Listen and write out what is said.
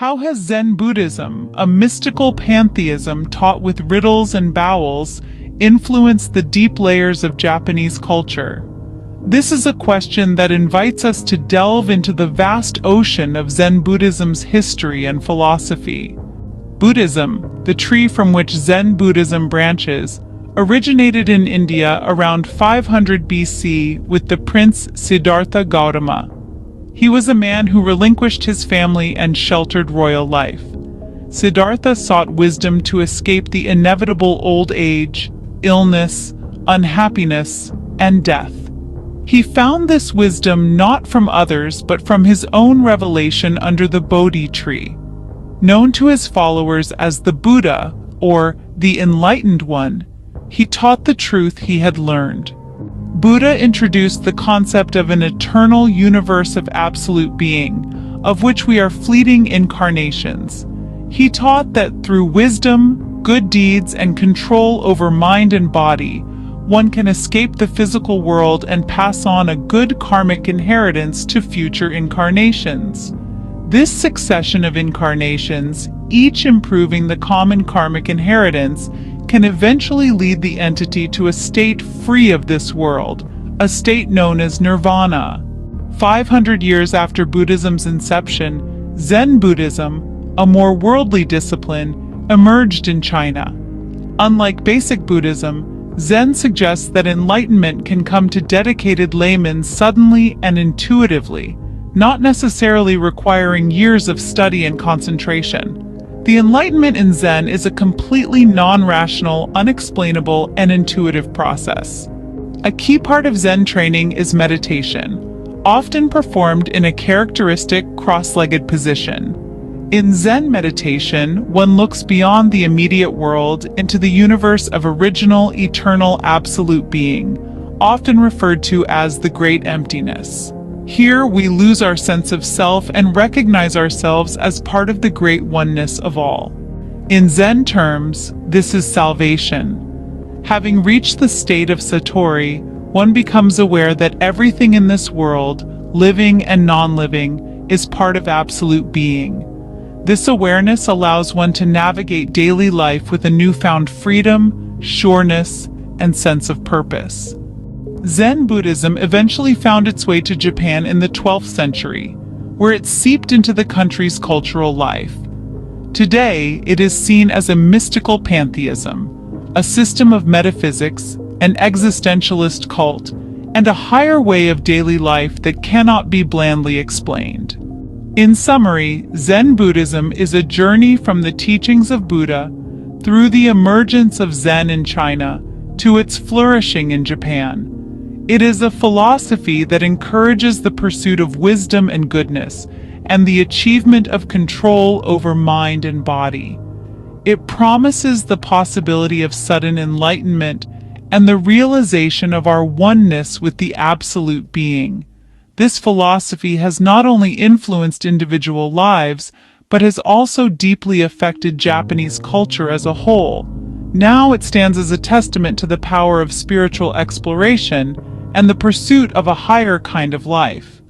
How has Zen Buddhism, a mystical pantheism taught with riddles and bowels, influenced the deep layers of Japanese culture? This is a question that invites us to delve into the vast ocean of Zen Buddhism's history and philosophy. Buddhism, the tree from which Zen Buddhism branches, originated in India around 500 BC with the prince Siddhartha Gautama. He was a man who relinquished his family and sheltered royal life. Siddhartha sought wisdom to escape the inevitable old age, illness, unhappiness, and death. He found this wisdom not from others but from his own revelation under the Bodhi tree. Known to his followers as the Buddha, or the Enlightened One, he taught the truth he had learned. Buddha introduced the concept of an eternal universe of absolute being, of which we are fleeting incarnations. He taught that through wisdom, good deeds, and control over mind and body, one can escape the physical world and pass on a good karmic inheritance to future incarnations. This succession of incarnations, each improving the common karmic inheritance, can eventually lead the entity to a state free of this world, a state known as nirvana. 500 years after Buddhism's inception, Zen Buddhism, a more worldly discipline, emerged in China. Unlike basic Buddhism, Zen suggests that enlightenment can come to dedicated laymen suddenly and intuitively, not necessarily requiring years of study and concentration. The enlightenment in Zen is a completely non-rational, unexplainable, and intuitive process. A key part of Zen training is meditation, often performed in a characteristic cross-legged position. In Zen meditation, one looks beyond the immediate world into the universe of original, eternal, absolute being, often referred to as the great emptiness. Here we lose our sense of self and recognize ourselves as part of the great oneness of all. In Zen terms, this is salvation. Having reached the state of Satori, one becomes aware that everything in this world, living and non-living, is part of absolute being. This awareness allows one to navigate daily life with a newfound freedom, sureness, and sense of purpose. Zen Buddhism eventually found its way to Japan in the 12th century, where it seeped into the country's cultural life. Today, it is seen as a mystical pantheism, a system of metaphysics, an existentialist cult, and a higher way of daily life that cannot be blandly explained. In summary, Zen Buddhism is a journey from the teachings of Buddha through the emergence of Zen in China to its flourishing in Japan. It is a philosophy that encourages the pursuit of wisdom and goodness, and the achievement of control over mind and body. It promises the possibility of sudden enlightenment and the realization of our oneness with the absolute being. This philosophy has not only influenced individual lives, but has also deeply affected Japanese culture as a whole. Now it stands as a testament to the power of spiritual exploration and the pursuit of a higher kind of life.